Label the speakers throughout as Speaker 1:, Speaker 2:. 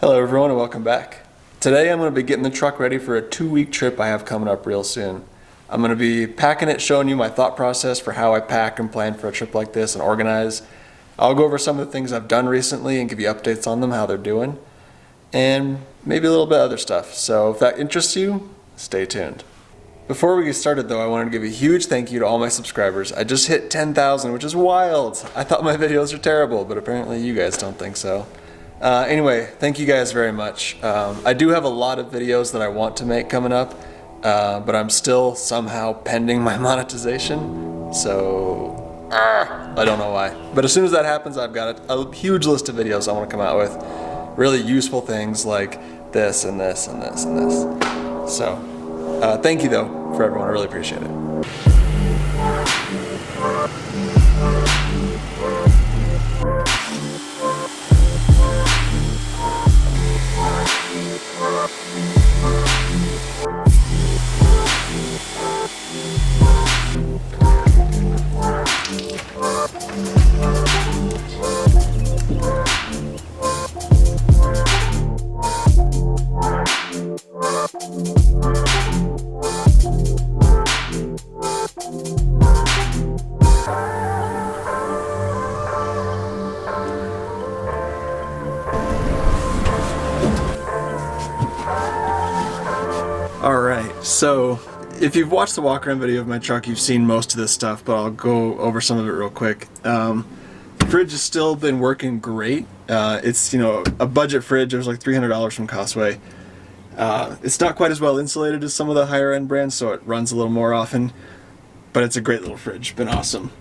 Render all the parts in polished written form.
Speaker 1: Hello everyone and welcome back. Today I'm going to be getting the truck ready for a 2-week trip I have coming up real soon. I'm going to be packing it, showing you my thought process for how I pack and plan for a trip like this and organize. I'll go over some of the things I've done recently and give you updates on them, how they're doing, and maybe a little bit of other stuff. So if that interests you, stay tuned. Before we get started though, I wanted to give a huge thank you to all my subscribers. I just hit 10,000, which is wild. I thought my videos were terrible, but apparently you guys don't think so. Anyway, thank you guys very much. I do have a lot of videos that I want to make coming up, but I'm still somehow pending my monetization, so I don't know why. But as soon as that happens, I've got a huge list of videos I want to come out with. Really useful things like this and this and this and this. So, thank you though for everyone, I really appreciate it. Alright, so if you've watched the walk around video of my truck, you've seen most of this stuff, but I'll go over some of it real quick. The fridge has still been working great. It's, you know, a budget fridge. It was like $300 from Costway. It's not quite as well insulated as some of the higher end brands, so it runs a little more often, but it's a great little fridge. Been awesome.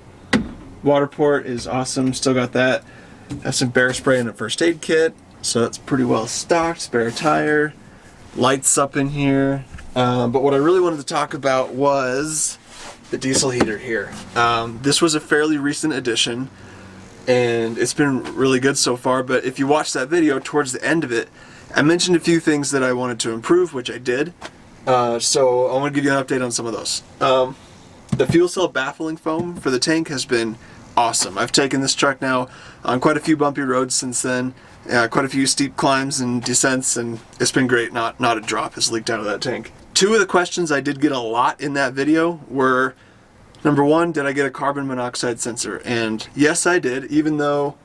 Speaker 1: Water port is awesome. Still got that. Have some bear spray and a first aid kit, so that's pretty well stocked. Spare tire. Lights up in here. But what I really wanted to talk about was the diesel heater here. This was a fairly recent addition and it's been really good so far, but if you watch that video, towards the end of it, I mentioned a few things that I wanted to improve, which I did. So I want to give you an update on some of those. The fuel cell baffling foam for the tank has been awesome. I've taken this truck now on quite a few bumpy roads since then. Quite a few steep climbs and descents, and it's been great. Not a drop has leaked out of that tank. Two of the questions I did get a lot in that video were, number one, did I get a carbon monoxide sensor? And yes, I did. Even though,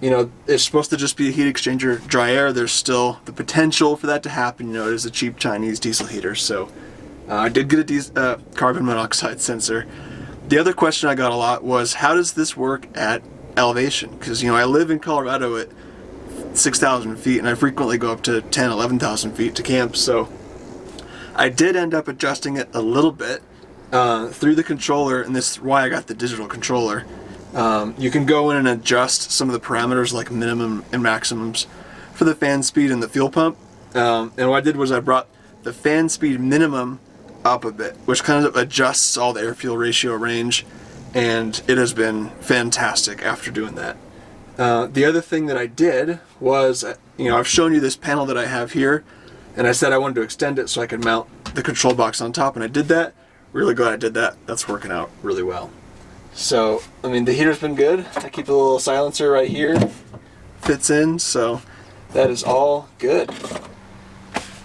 Speaker 1: you know, it's supposed to just be a heat exchanger, dry air, there's still the potential for that to happen. You know, it is a cheap Chinese diesel heater, so I did get a carbon monoxide sensor. The other question I got a lot was, how does this work at elevation? Because, you know, I live in Colorado at 6,000 feet and I frequently go up to 10, 11,000 feet to camp, so I did end up adjusting it a little bit through the controller, and this is why I got the digital controller. You can go in and adjust some of the parameters like minimum and maximums for the fan speed and the fuel pump, and what I did was I brought the fan speed minimum up a bit, which kind of adjusts all the air-fuel ratio range, and it has been fantastic after doing that. The other thing that I did was, you know, I've shown you this panel that I have here, and I said I wanted to extend it so I could mount the control box on top, and I did that. Really glad I did that. That's working out really well. So, I mean, the heater's been good. I keep a little silencer right here. Fits in, so that is all good.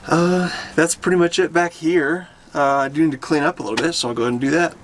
Speaker 1: That's pretty much it back here. I do need to clean up a little bit, so I'll go ahead and do that.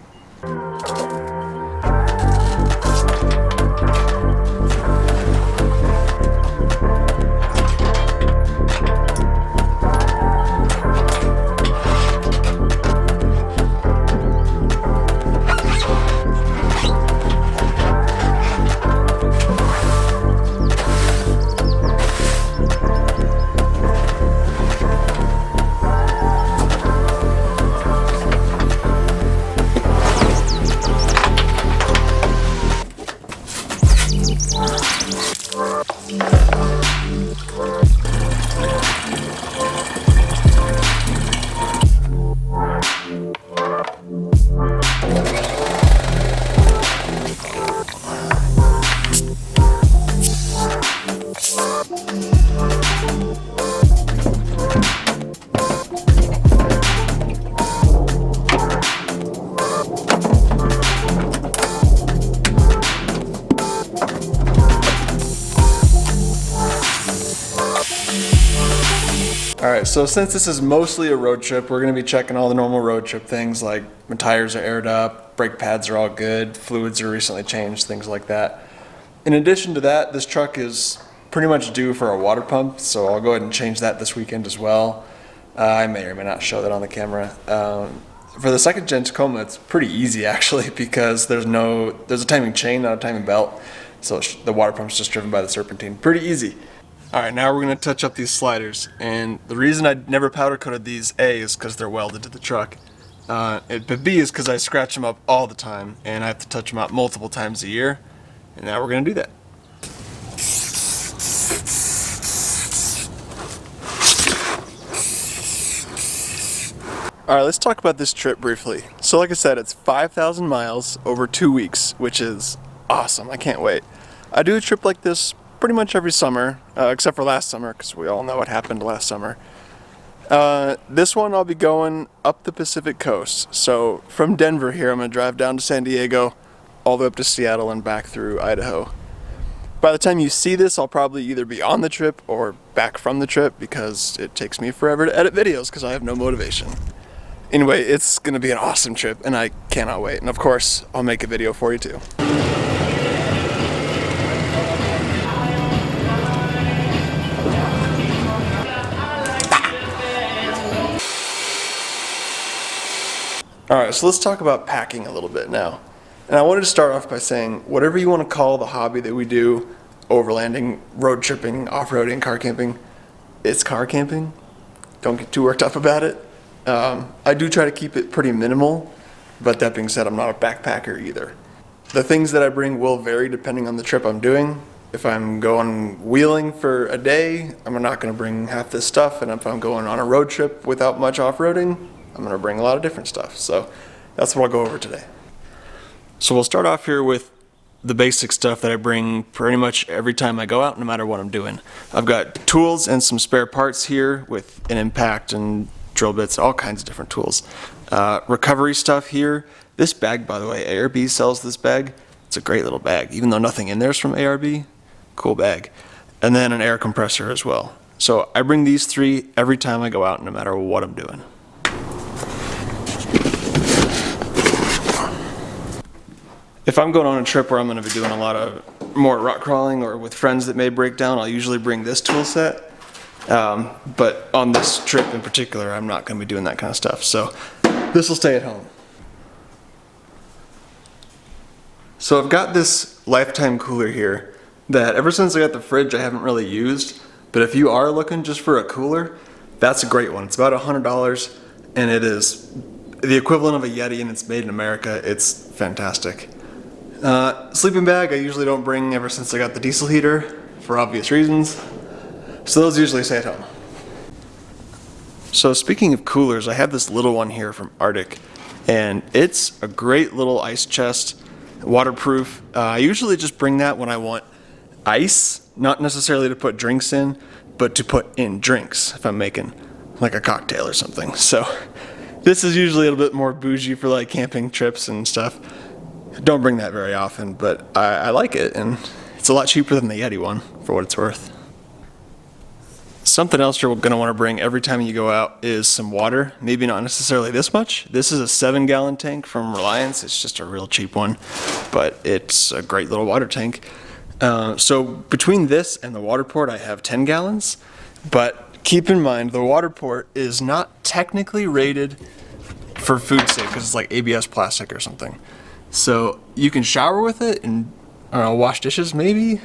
Speaker 1: Alright, so since this is mostly a road trip, we're going to be checking all the normal road trip things like my tires are aired up, brake pads are all good, fluids are recently changed, things like that. In addition to that, this truck is pretty much due for a water pump, so I'll go ahead and change that this weekend as well. I may or may not show that on the camera. For the second gen Tacoma, it's pretty easy actually because there's a timing chain, not a timing belt, so the water pump's just driven by the serpentine. Pretty easy. Alright, now we're going to touch up these sliders, and the reason I never powder coated these, A, is because they're welded to the truck, but B is because I scratch them up all the time, and I have to touch them out multiple times a year, and now we're going to do that. Alright, let's talk about this trip briefly. So like I said, it's 5,000 miles over 2 weeks, which is awesome. I can't wait. I do a trip like this pretty much every summer, except for last summer, because we all know what happened last summer. This one I'll be going up the Pacific coast. So from Denver here, I'm going to drive down to San Diego, all the way up to Seattle and back through Idaho. By the time you see this, I'll probably either be on the trip or back from the trip because it takes me forever to edit videos because I have no motivation. Anyway, it's going to be an awesome trip and I cannot wait. And of course, I'll make a video for you too. Alright, so let's talk about packing a little bit now. And I wanted to start off by saying, whatever you want to call the hobby that we do, overlanding, road tripping, off-roading, car camping, it's car camping. Don't get too worked up about it. I do try to keep it pretty minimal, but that being said, I'm not a backpacker either. The things that I bring will vary depending on the trip I'm doing. If I'm going wheeling for a day, I'm not going to bring half this stuff, and if I'm going on a road trip without much off-roading, I'm going to bring a lot of different stuff. So that's what I'll go over today. So we'll start off here with the basic stuff that I bring pretty much every time I go out, no matter what I'm doing. I've got tools and some spare parts here with an impact and drill bits, all kinds of different tools. Recovery stuff here. This bag, by the way, ARB sells this bag. It's a great little bag, even though nothing in there is from ARB. Cool bag. And then an air compressor as well. So I bring these three every time I go out, no matter what I'm doing. If I'm going on a trip where I'm going to be doing a lot of more rock crawling or with friends that may break down, I'll usually bring this tool set. But on this trip in particular, I'm not going to be doing that kind of stuff. So this will stay at home. So I've got this Lifetime cooler here that ever since I got the fridge I haven't really used. But if you are looking just for a cooler, that's a great one. It's about $100 and it is the equivalent of a Yeti and it's made in America. It's fantastic. Sleeping bag I usually don't bring ever since I got the diesel heater for obvious reasons. So those usually stay at home. So speaking of coolers, I have this little one here from Arctic and it's a great little ice chest, waterproof. I usually just bring that when I want ice, not necessarily to put drinks in, but to put in drinks if I'm making like a cocktail or something. So this is usually a little bit more bougie for like camping trips and stuff. Don't bring that very often, but I like it, and it's a lot cheaper than the Yeti one, for what it's worth. Something else you're going to want to bring every time you go out is some water. Maybe not necessarily this much. This is a 7-gallon tank from Reliance. It's just a real cheap one, but it's a great little water tank. So between this and the water port, I have 10 gallons, but keep in mind the water port is not technically rated for food safe because it's like ABS plastic or something. So you can shower with it and, I don't know, wash dishes maybe,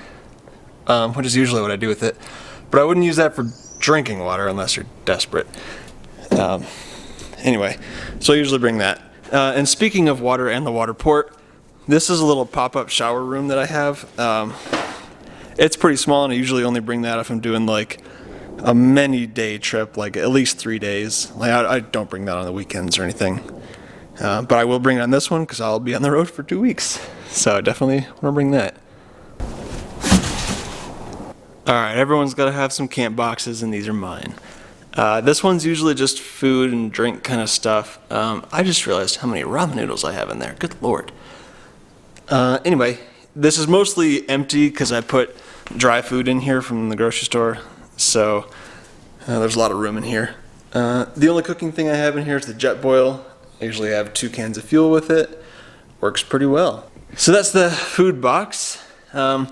Speaker 1: which is usually what I do with it. But I wouldn't use that for drinking water unless you're desperate. Anyway, so I usually bring that. And speaking of water and the water port, this is a little pop-up shower room that I have. It's pretty small and I usually only bring that if I'm doing like a many-day trip, like at least 3 days. Like I don't bring that on the weekends or anything. But I will bring it on this one because I'll be on the road for 2 weeks. So I definitely want to bring that. Alright, everyone's got to have some camp boxes and these are mine. This one's usually just food and drink kind of stuff. I just realized how many ramen noodles I have in there. Good lord. Anyway, this is mostly empty because I put dry food in here from the grocery store. so there's a lot of room in here. The only cooking thing I have in here is the Jetboil. I usually have 2 cans of fuel with it. Works pretty well. So that's the food box. Then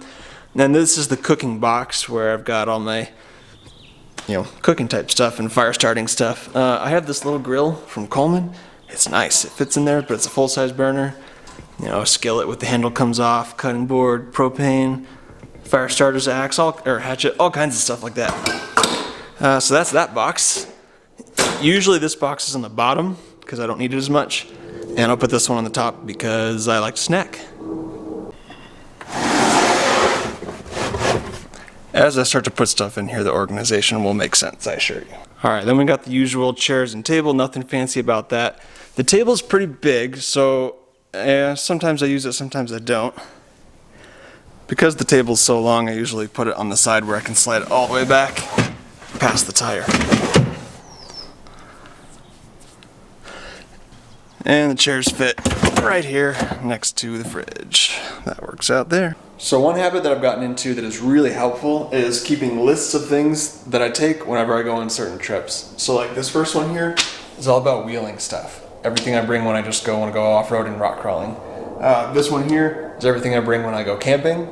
Speaker 1: this is the cooking box where I've got all my, cooking type stuff and fire starting stuff. I have this little grill from Coleman. It's nice. It fits in there, but it's a full-size burner. A skillet with the handle comes off, cutting board, propane, fire starter's axe, or hatchet, all kinds of stuff like that. So that's that box. Usually this box is on the bottom because I don't need it as much, and I'll put this one on the top because I like to snack. As I start to put stuff in here, the organization will make sense, I assure you. Alright, then we got the usual chairs and table, nothing fancy about that. The table's pretty big, so sometimes I use it, sometimes I don't. Because the table's so long, I usually put it on the side where I can slide it all the way back past the tire. And the chairs fit right here next to the fridge. That works out there. So one habit that I've gotten into that is really helpful is keeping lists of things that I take whenever I go on certain trips. So like this first one here is all about wheeling stuff. Everything I bring when I just want to go off-road and rock crawling. This one here is everything I bring when I go camping,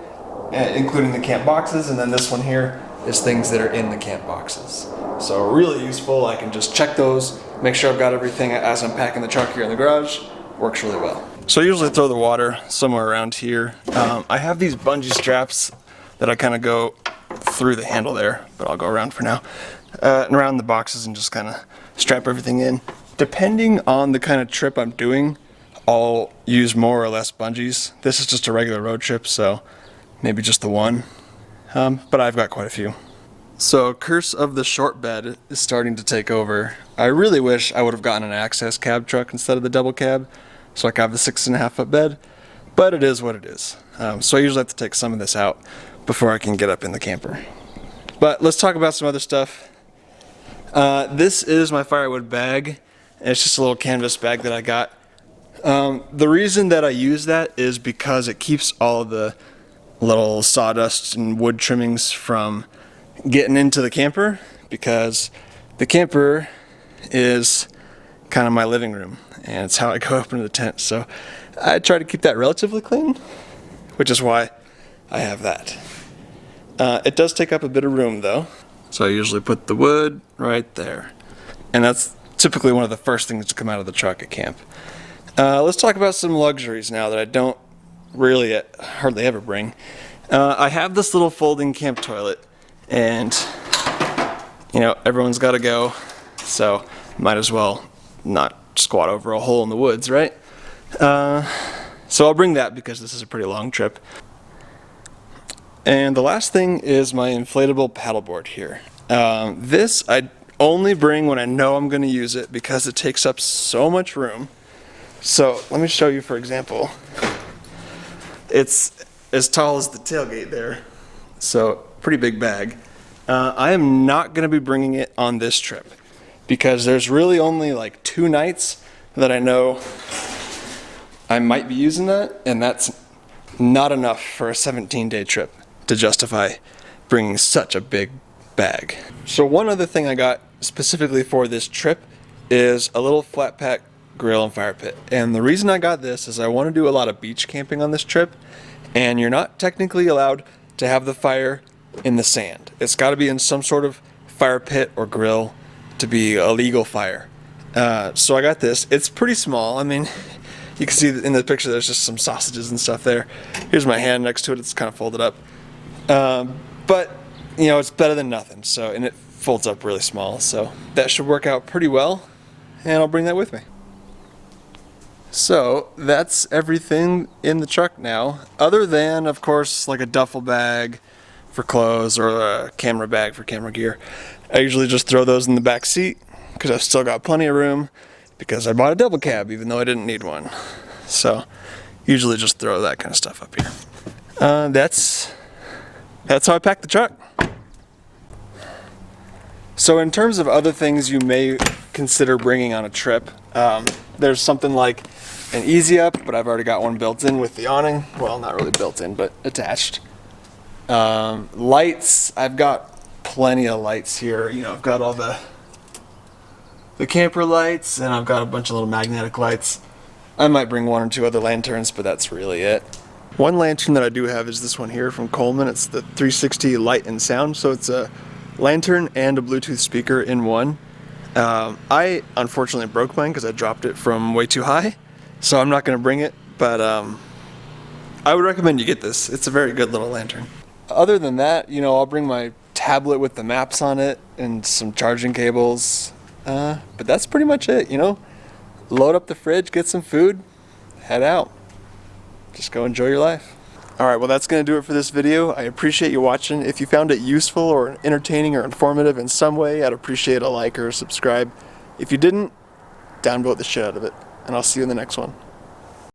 Speaker 1: including the camp boxes, and then this one here is things that are in the camp boxes. So really useful. I can just check those, make sure I've got everything as I'm packing the truck here in the garage. Works really well. So I usually throw the water somewhere around here. I have these bungee straps that I kind of go through the handle there, but I'll go around for now, and around the boxes and just kind of strap everything in. Depending on the kind of trip I'm doing, I'll use more or less bungees. This is just a regular road trip, so maybe just the one, but I've got quite a few. So curse of the short bed is starting to take over. I really wish I would have gotten an access cab truck instead of the double cab, so I can have the 6.5 foot bed, but it is what it is. So I usually have to take some of this out before I can get up in the camper. But let's talk about some other stuff. This is my firewood bag. It's just a little canvas bag that I got. The reason that I use that is because it keeps all of the little sawdust and wood trimmings from getting into the camper, because the camper is kind of my living room and it's how I go up into the tent. So I try to keep that relatively clean, which is why I have that. It does take up a bit of room though. So I usually put the wood right there. And that's typically one of the first things to come out of the truck at camp. Let's talk about some luxuries now that I don't really hardly ever bring. I have this little folding camp toilet, and everyone's got to go, so might as well not squat over a hole in the woods, right? So I'll bring that because this is a pretty long trip. And the last thing is my inflatable paddleboard here. This I only bring when I know I'm going to use it because it takes up so much room. So let me show you, for example. It's as tall as the tailgate there, so pretty big bag. I am not going to be bringing it on this trip because there's really only like 2 nights that I know I might be using that, and that's not enough for a 17-day trip to justify bringing such a big bag. So one other thing I got specifically for this trip is a little flat pack grill and fire pit. And the reason I got this is I want to do a lot of beach camping on this trip, and you're not technically allowed to have the fire in the sand. It's got to be in some sort of fire pit or grill to be a legal fire. So I got this. It's pretty small. I mean, you can see in the picture there's just some sausages and stuff there. Here's my hand next to it. It's kind of folded up. But it's better than nothing. So, and it folds up really small. So that should work out pretty well. And I'll bring that with me. So that's everything in the truck now, other than, of course, like a duffel bag for clothes or a camera bag for camera gear. I usually just throw those in the back seat because I've still got plenty of room because I bought a double cab even though I didn't need one. So usually just throw that kind of stuff up here. That's how I pack the truck. So in terms of other things you may consider bringing on a trip, there's something like an Easy Up, but I've already got one built in with the awning. Well, not really built in, but attached. Lights, I've got plenty of lights here. You know, I've got all the camper lights, and I've got a bunch of little magnetic lights. I might bring one or two other lanterns, but that's really it. One lantern that I do have is this one here from Coleman. It's the 360 light and sound, so it's a lantern and a Bluetooth speaker in one. I unfortunately broke mine because I dropped it from way too high, so I'm not going to bring it, but I would recommend you get this. It's a very good little lantern. Other than that, you know, I'll bring my tablet with the maps on it and some charging cables, but that's pretty much it, you know. Load up the fridge, get some food, head out. Just go enjoy your life. Alright, well that's going to do it for this video. I appreciate you watching. If you found it useful or entertaining or informative in some way, I'd appreciate a like or a subscribe. If you didn't, downvote the shit out of it. And I'll see you in the next one.